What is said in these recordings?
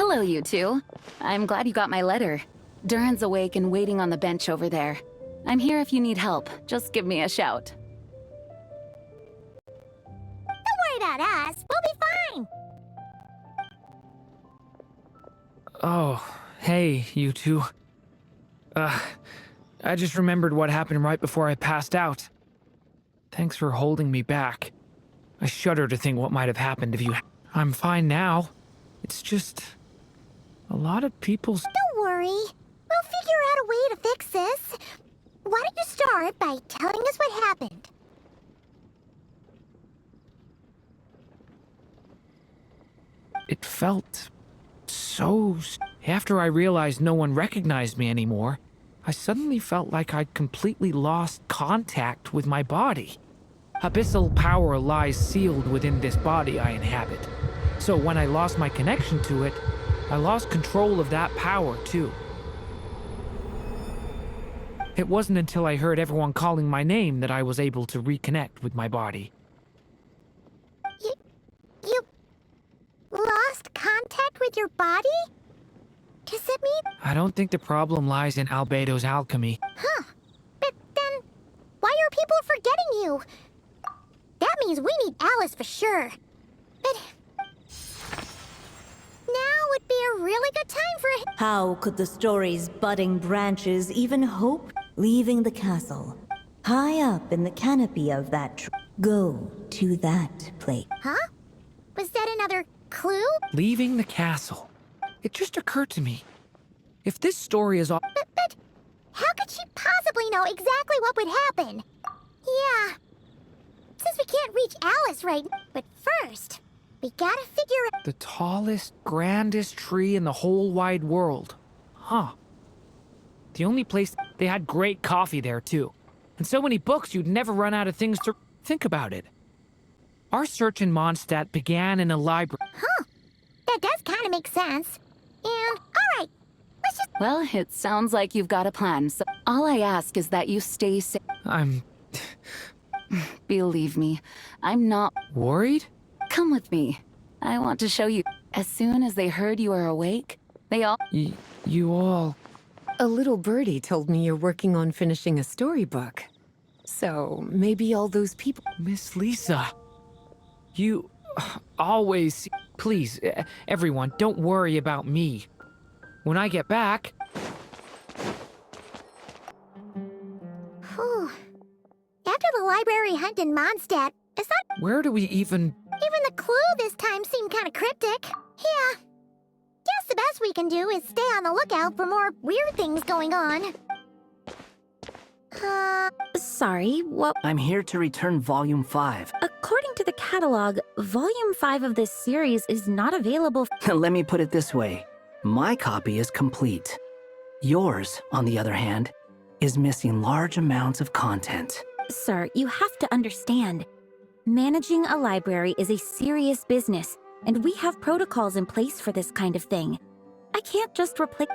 Hello, you two. I'm glad you got my letter. Durin's awake and waiting on the bench over there. I'm here if you need help. Just give me a shout. Don't worry about us. We'll be fine. Oh, hey, you two. I just remembered what happened right before I passed out. Thanks for holding me back. I shudder to think what might have happened if you... I'm fine now. It's just... a lot of people's... Don't worry. We'll figure out a way to fix this. Why don't you start by telling us what happened? It felt... so... After I realized no one recognized me anymore, I suddenly felt like I'd completely lost contact with my body. Abyssal power lies sealed within this body I inhabit. So when I lost my connection to it, I lost control of that power too. It wasn't until I heard everyone calling my name that I was able to reconnect with my body. You lost contact with your body? Does that mean... I don't think the problem lies in Albedo's alchemy. Huh. But then, why are people forgetting you? That means we need Alice for sure. But... now would be a really good time for a... How could the story's budding branches even hope? Leaving the castle, high up in the canopy of that tree. Go to that place. Huh? Was that another clue? Leaving the castle. It just occurred to me. If this story is all... But how could she possibly know exactly what would happen? Yeah. Since we can't reach Alice right now. But first, we gotta figure out... The tallest, grandest tree in the whole wide world. Huh. The only place... They had great coffee there, too. And so many books you'd never run out of things to... Think about it. Our search in Mondstadt began in a library. Huh. That does kind of make sense. And, alright, let's just... Well, it sounds like you've got a plan, so all I ask is that you stay safe. I'm... Believe me, I'm not... worried? Come with me. I want to show you. As soon as they heard you were awake, they all... You all... A little birdie told me you're working on finishing a storybook. So, maybe all those people... Miss Lisa... You... always... Please, everyone, don't worry about me. When I get back... Whew. After the library hunt in Mondstadt, it's not... Where do we even... Even the clue this time seemed kind of cryptic. Yeah. Guess the best we can do is stay on the lookout for more weird things going on. Sorry, what? I'm here to return Volume 5. According to the catalog, Volume 5 of this series is not available. Let me put it this way. My copy is complete. Yours, on the other hand, is missing large amounts of content. Sir, you have to understand. Managing a library is a serious business, and we have protocols in place for this kind of thing. I can't just replace...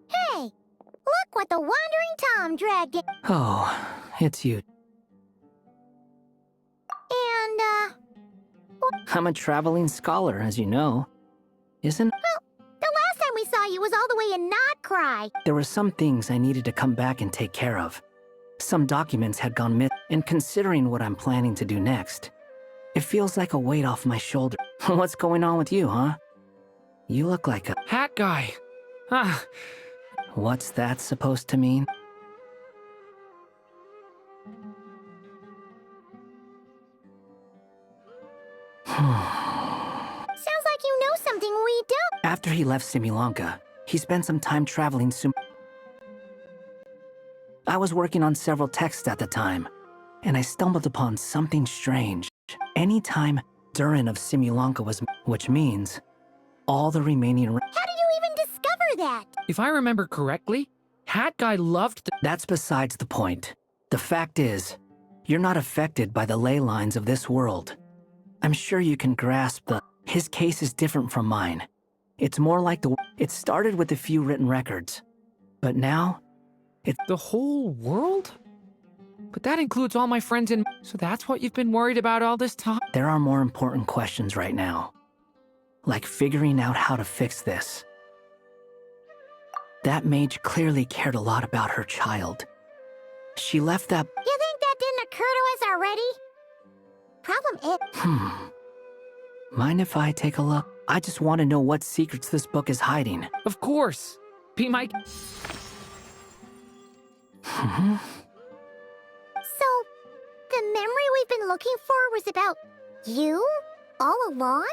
Hey! Look what the Wandering Tom dragged in. Oh, it's you. And, I'm a traveling scholar, as you know. Isn't... Well, the last time we saw you was all the way in Not Cry. There were some things I needed to come back and take care of. Some documents had gone missing, and considering what I'm planning to do next, it feels like a weight off my shoulder. What's going on with you, huh? You look like a... Hat guy! Ah... What's that supposed to mean? Sounds like you know something we don't. After he left Similanka, he spent some time traveling I was working on several texts at the time, and I stumbled upon something strange. Anytime Durin of Similanka was... which means all the remaining... How did you even discover that? If I remember correctly, Hat Guy loved the... That's besides the point. The fact is, you're not affected by the ley lines of this world. I'm sure you can grasp the... His case is different from mine. It's more like the... It started with a few written records. But now, it's... The whole world? But that includes all my friends in... So that's what you've been worried about all this time? There are more important questions right now. like figuring out how to fix this. That mage clearly cared a lot about her child. She left that... You think that didn't occur to us already? Problem is... Mind if I take a look? I just want to know what secrets this book is hiding. Of course. Be my... So, the memory we've been looking for was about you? All along?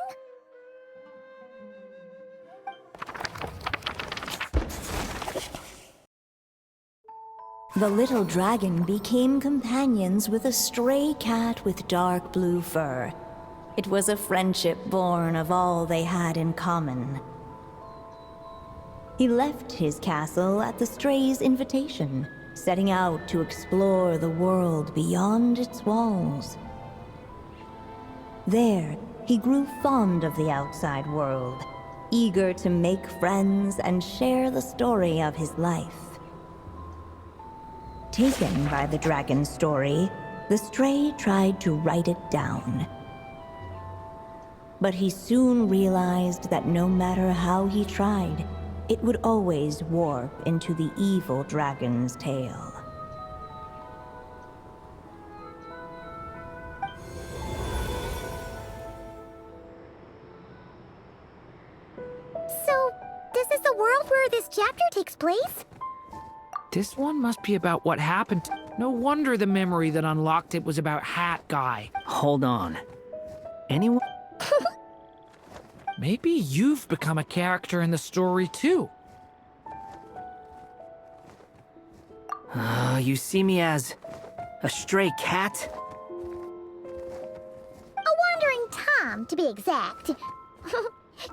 The little dragon became companions with a stray cat with dark blue fur. It was a friendship born of all they had in common. He left his castle at the stray's invitation, setting out to explore the world beyond its walls. There, he grew fond of the outside world, eager to make friends and share the story of his life. Taken by the dragon's story, the stray tried to write it down. But he soon realized that no matter how he tried, it would always warp into the evil dragon's tale. So, this is the world where this chapter takes place? This one must be about what happened. No wonder the memory that unlocked it was about Hat Guy. Hold on. Anyone? Maybe you've become a character in the story too. You see me as a stray cat? A wandering Tom, to be exact.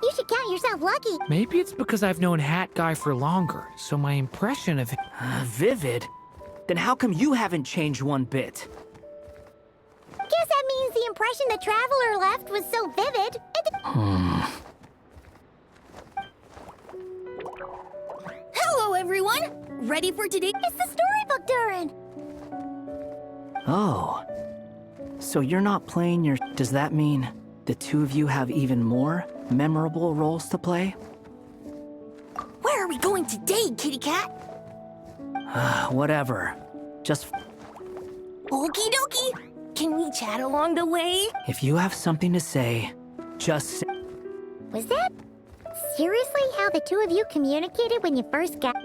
You should count yourself lucky. Maybe it's because I've known Hat Guy for longer, so my impression of him... Vivid? Then how come you haven't changed one bit? Guess that means the impression the traveler left was so vivid. Hello, everyone! Ready for today? It's the storybook, Durin. Oh. So you're not playing your... Does that mean the two of you have even more memorable roles to play? Where are we going today, kitty cat? Whatever. Just... Okie dokie! Can we chat along the way? If you have something to say, just say... Was that seriously how the two of you communicated when you first got...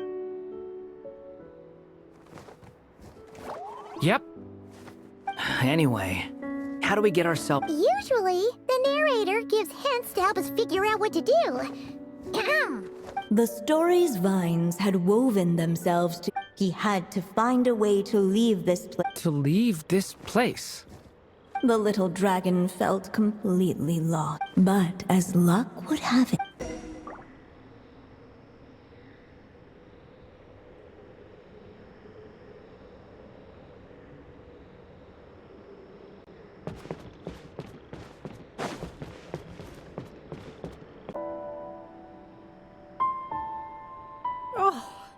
Yep. Anyway, how do we get ourselves... Usually, the narrator gives hints to help us figure out what to do. The story's vines had woven themselves to... He had to find a way to leave this place. To leave this place. The little dragon felt completely lost. But as luck would have it...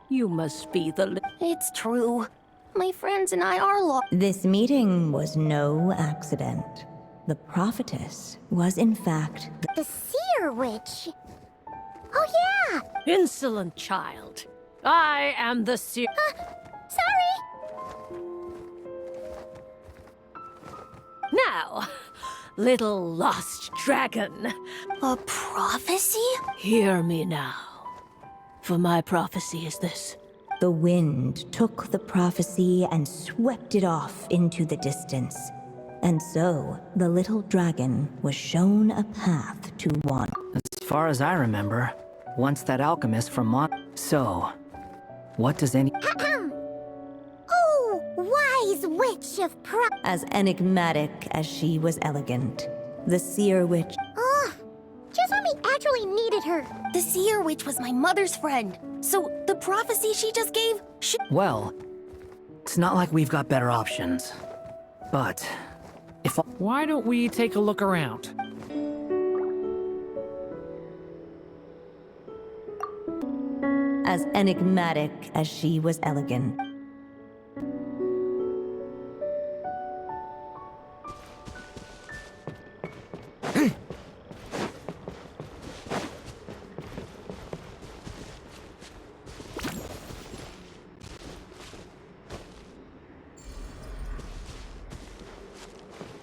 You must be the... It's true. My friends and I are lost. This meeting was no accident. The prophetess was in fact... The seer witch. Oh yeah! Insolent child. I am the seer... Sorry! Now, little lost dragon. A prophecy? Hear me now. For my prophecy is this. The wind took the prophecy and swept it off into the distance. And so, the little dragon was shown a path to wander. As far as I remember, once that alchemist from So, what does any... Oh, wise witch of As enigmatic as she was elegant, the seer witch... Oh, just when we actually needed her. The seer witch was my mother's friend. So, the prophecy she just gave Well, it's not like we've got better options. But, if... Why don't we take a look around? As enigmatic as she was elegant.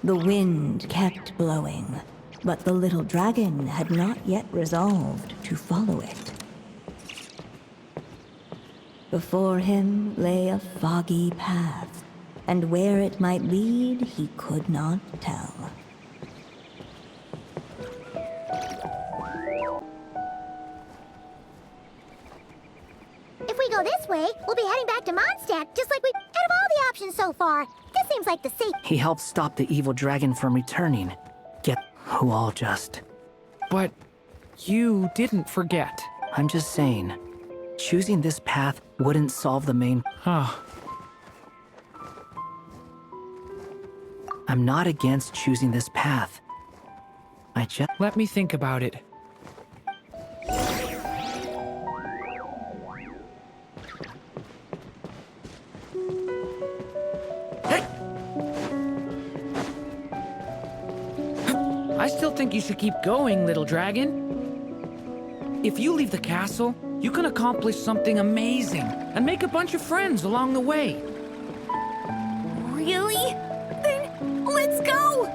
The wind kept blowing, but the little dragon had not yet resolved to follow it. Before him lay a foggy path, and where it might lead he could not tell. If we go this way, we'll be heading back to Mondstadt, just like we... Out of all the options so far, this seems like the safe... He helped stop the evil dragon from returning. Get who all just... But you didn't forget. I'm just saying, choosing this path wouldn't solve the main... Huh. I'm not against choosing this path. I just... Let me think about it. I still think you should keep going, little dragon. If you leave the castle, you can accomplish something amazing and make a bunch of friends along the way. Really? Then let's go!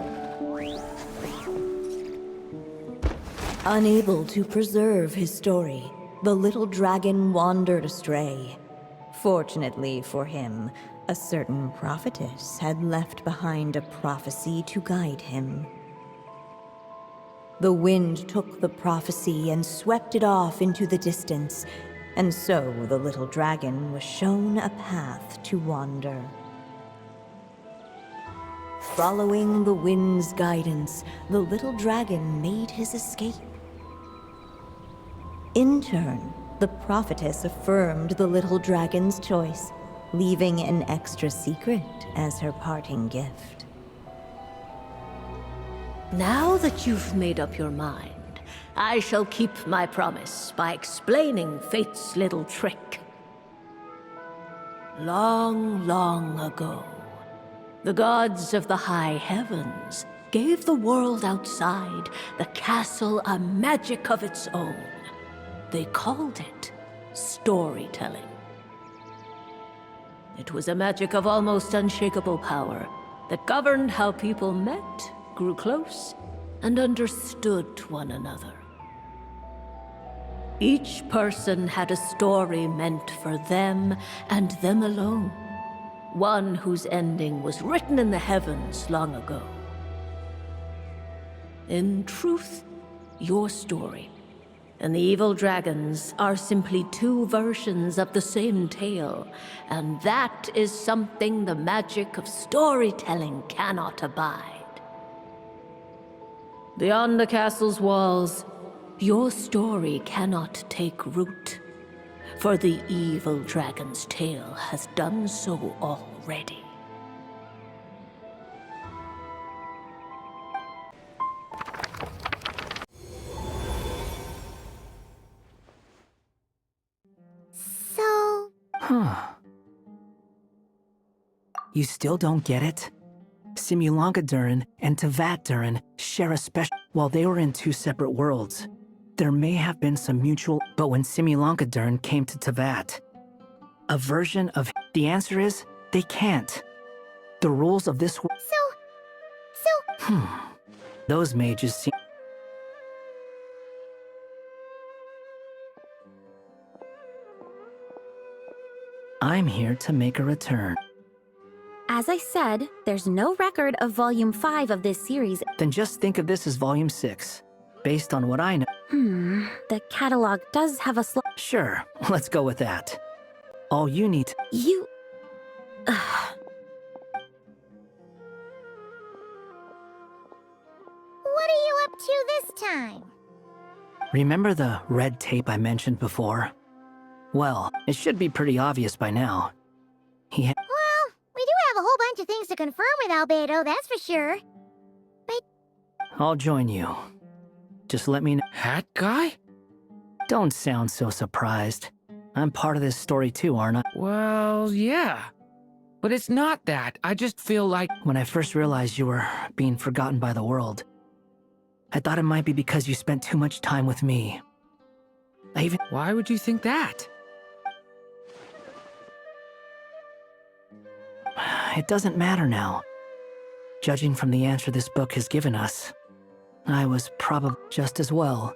Unable to preserve his story, the little dragon wandered astray. Fortunately for him, a certain prophetess had left behind a prophecy to guide him. The wind took the prophecy and swept it off into the distance, and so the little dragon was shown a path to wander. Following the wind's guidance, the little dragon made his escape. In turn, the prophetess affirmed the little dragon's choice, leaving an extra secret as her parting gift. Now that you've made up your mind, I shall keep my promise by explaining fate's little trick. Long, long ago, the gods of the high heavens gave the world outside the castle a magic of its own. They called it storytelling. It was a magic of almost unshakable power that governed how people met, grew close, and understood one another. Each person had a story meant for them and them alone, one whose ending was written in the heavens long ago. In truth, your story and the evil dragons are simply two versions of the same tale, and that is something the magic of storytelling cannot abide. Beyond the castle's walls, your story cannot take root, for the evil dragon's tale has done so already. So... You still don't get it? Simulanka Durin and Tevat Durin share a special... While they were in two separate worlds, there may have been some mutual... But when Simulanka Durin came to Tevat, a version of... The answer is, they can't. The rules of this... So... Those mages seem... I'm here to make a return. As I said, there's no record of Volume 5 of this series. Then just think of this as Volume 6. Based on what I know... The catalog does have a Sure, let's go with that. All you need to... You... what are you up to this time? Remember the red tape I mentioned before? Well, it should be pretty obvious by now. Well, we do have a whole bunch of things to confirm with Albedo, that's for sure. But... I'll join you. Just let me know. Hat guy? Don't sound so surprised. I'm part of this story too, aren't I? Well, yeah. But it's not that. I just feel like... When I first realized you were being forgotten by the world, I thought it might be because you spent too much time with me. Why would you think that? It doesn't matter now. Judging from the answer this book has given us, I was probably just as well.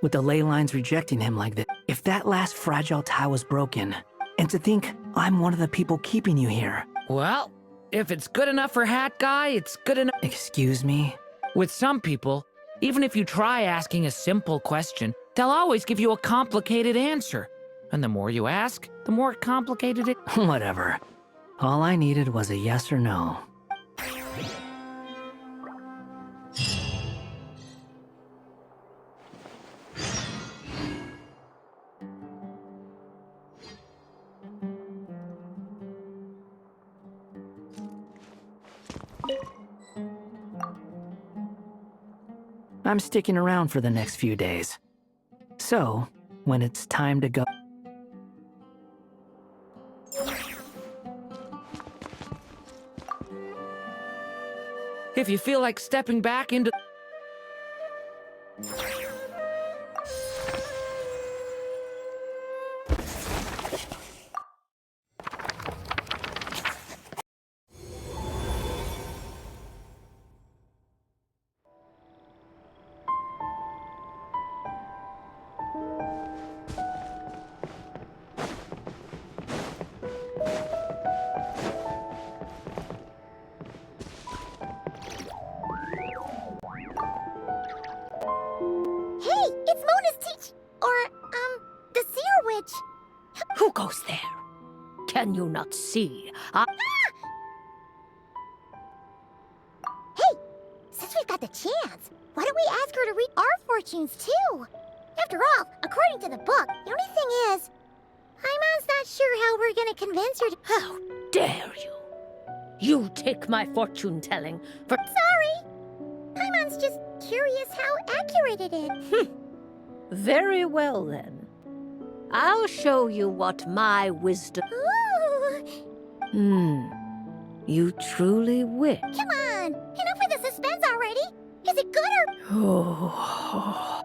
With the ley lines rejecting him like this. If that last fragile tie was broken, and to think I'm one of the people keeping you here. Well, if it's good enough for Hat Guy, it's good enough. Excuse me? With some people, even if you try asking a simple question, they'll always give you a complicated answer. And the more you ask, the more complicated it... Whatever. All I needed was a yes or no. I'm sticking around for the next few days. So, when it's time to go... If you feel like stepping back into... Who goes there? Can you not see? Hey, since we've got the chance, why don't we ask her to read our fortunes too? After all, according to the book, the only thing is, Paimon's not sure how we're gonna convince her to— How dare you? You take my fortune-telling for— Sorry! Paimon's just curious how accurate it is. Very well, then. I'll show you what my wisdom... Ooh! You truly wish. Come on! Enough with the suspense already! Is it good or— Oh.